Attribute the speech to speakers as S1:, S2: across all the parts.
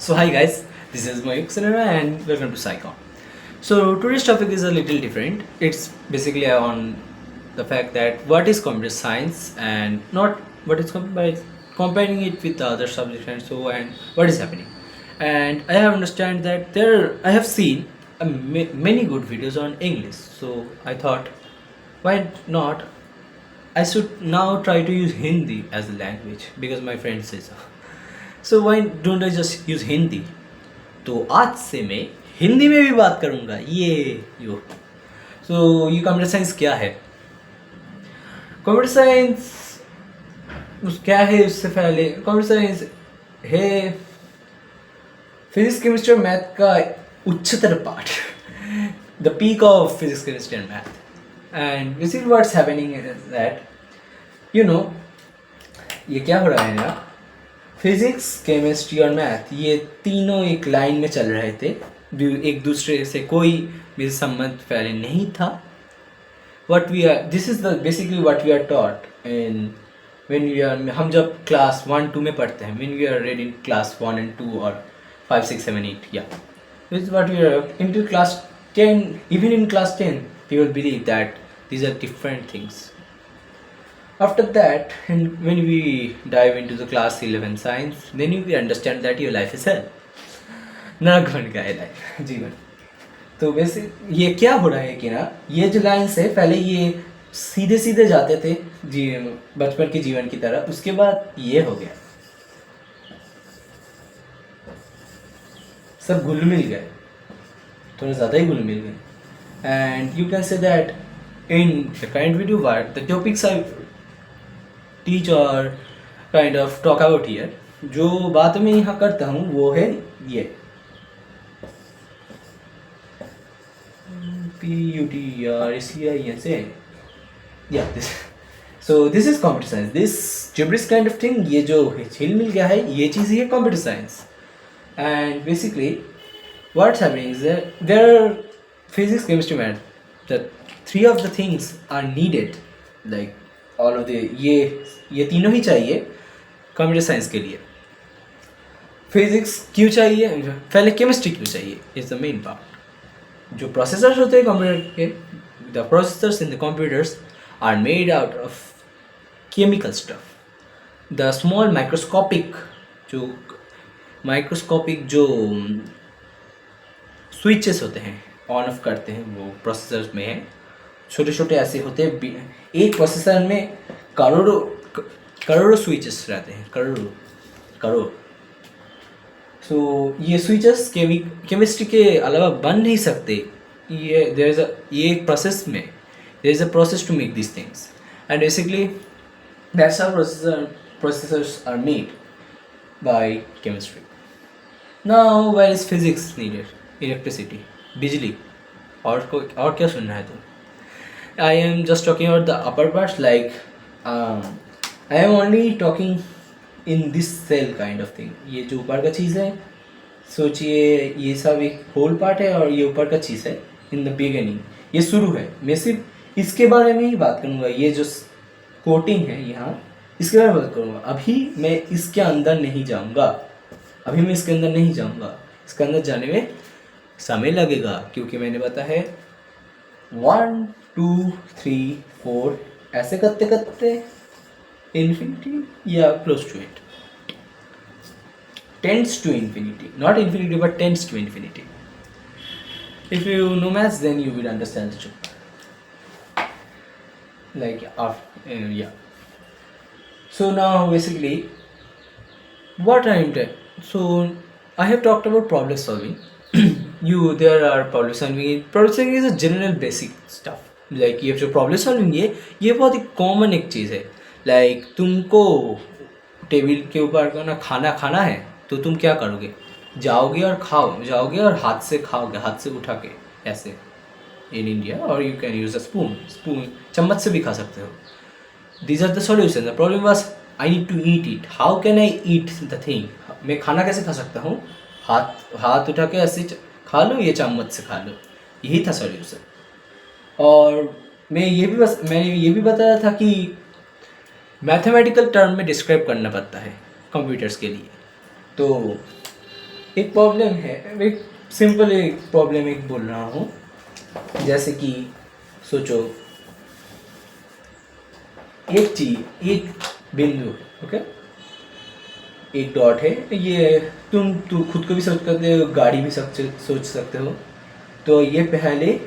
S1: So hi guys, this is Mayuk Sinara and welcome to SciCon. So today's topic is a little different. It's basically on the fact that what is computer science and not what is by comparing it with the other subjects and what is happening. And I have understand that I have seen many good videos on English. So I thought, why not? I should now try to use Hindi as a language because my friend says so. So why don't I just use Hindi? तो आज से मैं हिंदी में भी बात करूँगा ये यो सो ये कंप्यूटर साइंस क्या है? कंप्यूटर साइंस क्या है? उससे पहले कंप्यूटर साइंस है फिजिक्स केमिस्ट्री और मैथ का उच्चतर पाठ, the peak of physics chemistry and math. And basically what's happening is that ये क्या हो रहा है ना, फिजिक्स केमिस्ट्री और मैथ ये तीनों एक लाइन में चल रहे थे, एक दूसरे से कोई भी संबंध पहले नहीं था. This is the basically what we are taught in when we are, हम जब क्लास 1 2 में पढ़ते हैं, when we are read in class 1 and 2 और 5 6 7 8, या this is what we are into class 10. Even in class 10 we will believe that these are different things. After that, and when we dive into the class 11 science, then you will understand that your life is hell. नरक बन गया है life, जीवन. तो वैसे ये क्या हो रहा है कि ना, ये जो लाइन से पहले ये सीधे सीधे जाते थे जी बचपन के जीवन की तरह, उसके बाद ये हो गया, सब घुल मिल गए, थोड़ा ज़्यादा ही घुल मिल गए. And you can say that in the current video what the topics I teach or kind of talk about here, जो बात मैं यहाँ करता हूँ वो है ये PUT इसलिए यहाँ से this. So this is computer science, this gibberish kind of thing, ये जो हिल मिल गया है ये चीज़ ही है computer science. And basically what's happening is that there are physics, chemistry, math, that three of the things are needed, like all of the ये तीनों ही चाहिए computer science के लिए. फिजिक्स क्यों चाहिए, पहले केमिस्ट्री क्यों चाहिए, इज द मेन पार्ट. जो प्रोसेसर्स होते हैं कंप्यूटर के, the processors in the computers are made out of chemical stuff. The small microscopic जो स्विचेस होते हैं ऑन ऑफ करते हैं वो प्रोसेसर्स में है, छोटे छोटे ऐसे होते हैं. एक प्रोसेसर में करोड़ों स्विचेस रहते हैं, करोड़. सो ये स्विचेस केमिस्ट्री के अलावा बन नहीं सकते. ये प्रोसेस में there is a process to make this things, and basically that's how processors are made by chemistry. Now where is physics needed? Electricity, बिजली. और क्या सुनना है तुम? I am just talking about the upper parts, like I am only talking in this cell kind of thing. ये जो ऊपर का चीज़ है, सोचिए ये सब एक होल पार्ट है और ये ऊपर का चीज़ है. इन द बिगिनिंग ये शुरू है, मैं सिर्फ इसके बारे में ही बात करूँगा. ये जो कोटिंग है यहाँ, इसके बारे में बात करूँगा. अभी मैं इसके अंदर नहीं जाऊँगा, इसके अंदर जाने में समय लगेगा, क्योंकि मैंने बताया है 1 2 3 4 ऐसे करते इन्फिनिटी या close to it, tends to infinity, not infinity but tends to infinity. If you know maths then you will understand the truth. Like yeah. So now basically what I am doing, so I have talked about problem solving. There are problem solving is a general basic stuff. Like ये जो problem solving ये बहुत ही common एक चीज़ है. Like तुमको table के ऊपर का ना खाना है, तो तुम क्या करोगे? जाओगे और हाथ से खाओगे, हाथ से उठा के ऐसे इन इंडिया. और you can use a spoon, चम्मच से भी खा सकते हो. These are the solution. The problem was I need to eat it. How can I eat the thing? मैं खाना कैसे खा सकता हूँ? हाथ उठा के ऐसे खा लो, ये चम्मच से खा लो. यही था सॉल्यूशन. और मैंने ये भी बताया था कि मैथमेटिकल टर्म में डिस्क्राइब करना पड़ता है कंप्यूटर्स के लिए. तो एक प्रॉब्लम है, एक सिंपल एक प्रॉब्लम एक बोल रहा हूँ। जैसे कि सोचो एक चीज, एक बिंदु, ओके, एक डॉट है ये, तुम खुद को भी सोच सकते हो, गाड़ी भी सोच सकते हो। तो ये पहले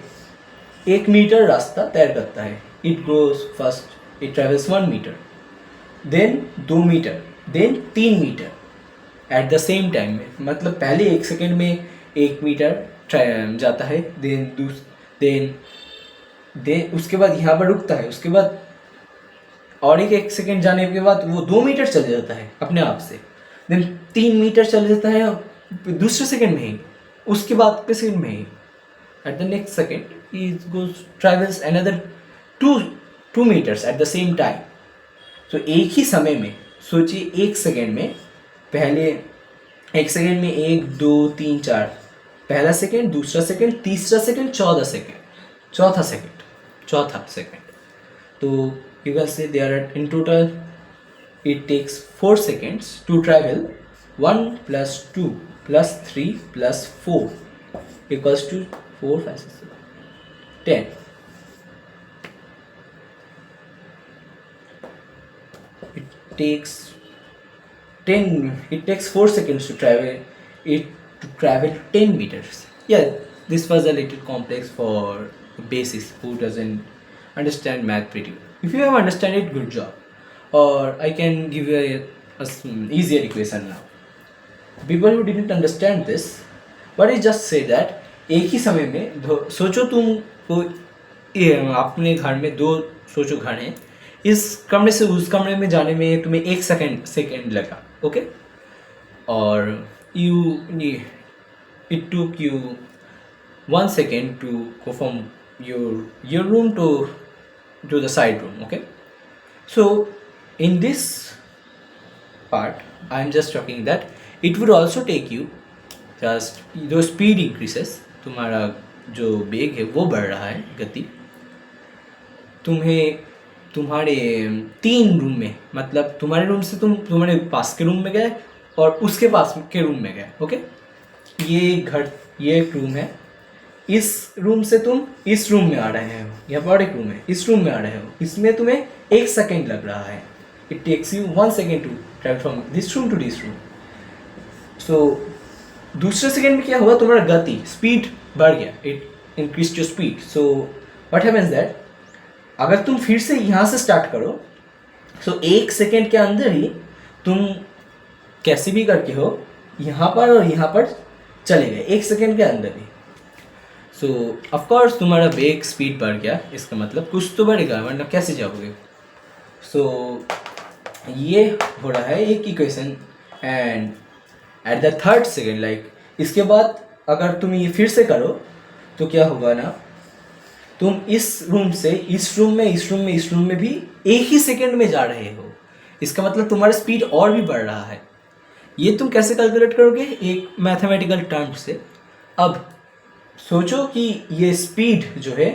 S1: 1 मीटर रास्ता तय करता है। It goes first, it travels 1 meter, then 2 meter, then 3 meter at the same time में। मतलब पहले 1 सेकेंड में 1 मीटर जाता है, देन उसके बाद यहाँ पर रुकता है, उसके बाद और 1 सेकेंड जाने के बाद वो 2 मीटर चले जाता है अपने आप से, देन 3 मीटर चले जाता है दूसरे सेकेंड में ही, उसके बाद के सेकेंड में ही, एट द नेक्स्ट सेकेंड ही goes travels another 2 metres at the same time. तो एक ही समय में सोचिए 1 सेकेंड में, पहले 1 सेकेंड में 1 2 3 4, पहला सेकेंड, दूसरा सेकेंड, तीसरा सेकेंड, चौथा सेकेंड। तो you can say there are in total it takes 4 seconds to travel 1 plus 2 plus 3 plus 4 equals to 4 5 6 7 10. It takes 4 seconds to travel 10 meters. Yeah, this was a little complex for basis who doesn't understand math pretty well. If you have understand it, good job. Or I can give you a easier equation now. People who didn't understand this, but I just say that एक ही समय में सोचो तुम अपने घर में 2 सोचो घर हैं, इस कमरे से उस कमरे में जाने में तुम्हें 1 सेकेंड लगा, ओके, और it took you 1 second to go from your room to the side room, okay. So in this part I am just talking that it would also take you just the speed increases, तुम्हारा जो वेग है वो बढ़ रहा है, गति तुम्हें तुम्हारे 3 रूम में, मतलब तुम्हारे रूम से तुम तुम्हारे पास के रूम में गए और उसके पास के रूम में गए, ओके। ये एक रूम है, इस रूम से तुम इस रूम में आ रहे हो, यहाँ पर एक रूम है, इस रूम में आ रहे हो, इसमें तुम्हें 1 सेकेंड लग रहा है। It takes you 1 second to travel from this room to this room. So दूसरे सेकेंड में क्या हुआ, तुम्हारा गति स्पीड बढ़ गया, it increase your speed. So what happens that अगर तुम फिर से यहाँ से स्टार्ट करो, सो 1 सेकेंड के अंदर ही तुम कैसे भी करके हो यहाँ पर और यहाँ पर चले गए, 1 सेकेंड के अंदर ही। सो ऑफकोर्स तुम्हारा वेग स्पीड बढ़ गया, इसका मतलब कुछ तो बढ़ेगा, वरना कैसे जाओगे। सो ये हो रहा है एक equation, and at the 3rd second, like इसके बाद अगर तुम ये फिर से करो तो क्या होगा ना, तुम इस रूम से इस रूम में, इस रूम में, इस रूम में भी 1 ही सेकेंड में जा रहे हो, इसका मतलब तुम्हारा स्पीड और भी बढ़ रहा है। ये तुम कैसे कैलकुलेट करोगे, एक मैथमेटिकल टर्म से। अब सोचो कि ये स्पीड जो है,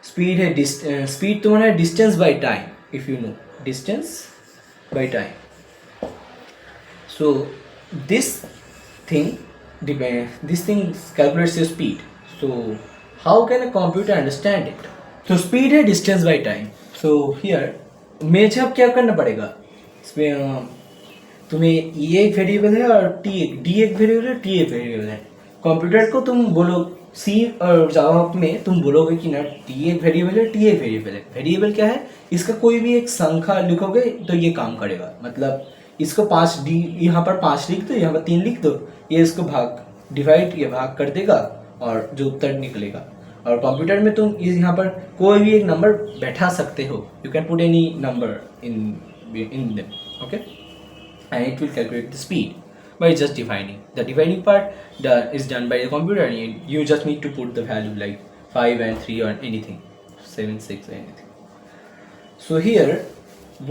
S1: स्पीड है स्पीड तुम्हारा distance by time, if you no distance by time. So this thing calculates your speed. So how can a computer understand it? So speed है distance by time. So here मुझे अब क्या करना पड़ेगा, इसमें तुम्हें ये एक वेरिएबल है और डी एक वेरिएबल है, टी एक वेरिएबल है। कंप्यूटर को तुम बोलो सी और जावा में तुम बोलोगे कि ना टी एक वेरिएबल है, टी एक वेरिएबल है। वेरिएबल क्या है, इसका कोई भी एक संख्या लिखोगे तो ये काम करेगा। मतलब इसको 5 डी, यहाँ पर 5 लिख दो, यहाँ पर 3 लिख दो, ये इसको भाग कर देगा और जो उत्तर निकलेगा। और कंप्यूटर में तुम यहाँ पर कोई भी एक नंबर बैठा सकते हो, you can put any number in them, okay, and it will calculate the speed by just dividing. The dividing part is done by the computer, and you just need to put the value like 5 and 3 or anything, 7 6 anything. So here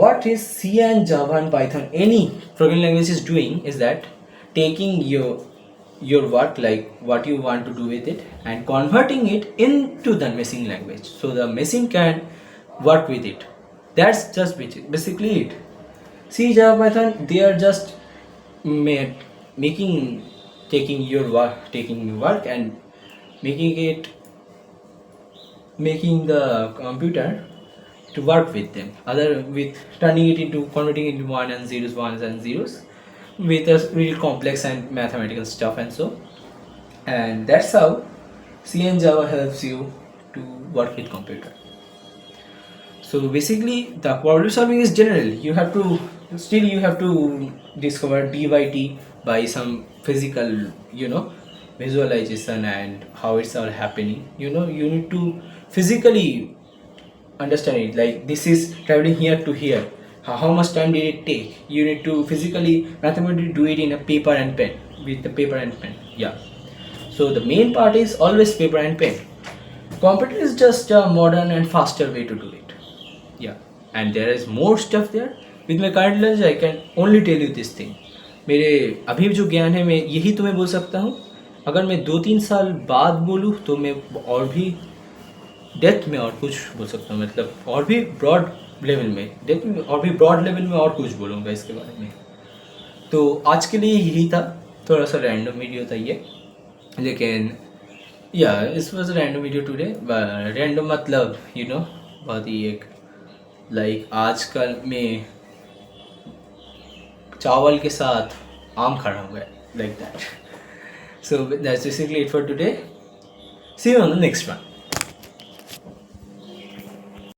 S1: what is C and Java and Python, any programming language, is doing is that taking your work, like what you want to do with it, and converting it into the machine language so the machine can work with it. That's just basically it. C, Java, Python, they are just making taking your work and making the computer to work with them, other with converting into ones and zeros with a real complex and mathematical stuff and so. And that's how C and Java helps you to work with computer. So basically the problem solving is general. You have to discover d by t by some physical, visualization and how it's all happening. You need to physically understand it, like this is traveling here to here. How much time did it take? You need to physically mathematically do it in a paper and pen, with the paper and pen. Yeah. So the main part is always paper and pen. Computer is just a modern and faster way to do it. Yeah. And there is more stuff there. With my current knowledge I can only tell you this thing. मेरे अभी जो ज्ञान है मैं यही तुम्हें बोल सकता हूँ. अगर मैं 2-3 साल बाद बोलूँ तो मैं और भी डेप्थ में और कुछ बोल सकता हूँ, मतलब और भी ब्रॉड लेवल में, डेप्थ में और भी ब्रॉड लेवल में और कुछ बोलूँगा इसके बारे में. तो आज के लिए यही था, थोड़ा सा रैंडम वीडियो था ये, लेकिन या इस was random video today. Random मतलब बहुत ही एक लाइक आजकल में चावल के साथ आम खड़ा हुआ है, like that. So that's basically it for today. See you on the next one.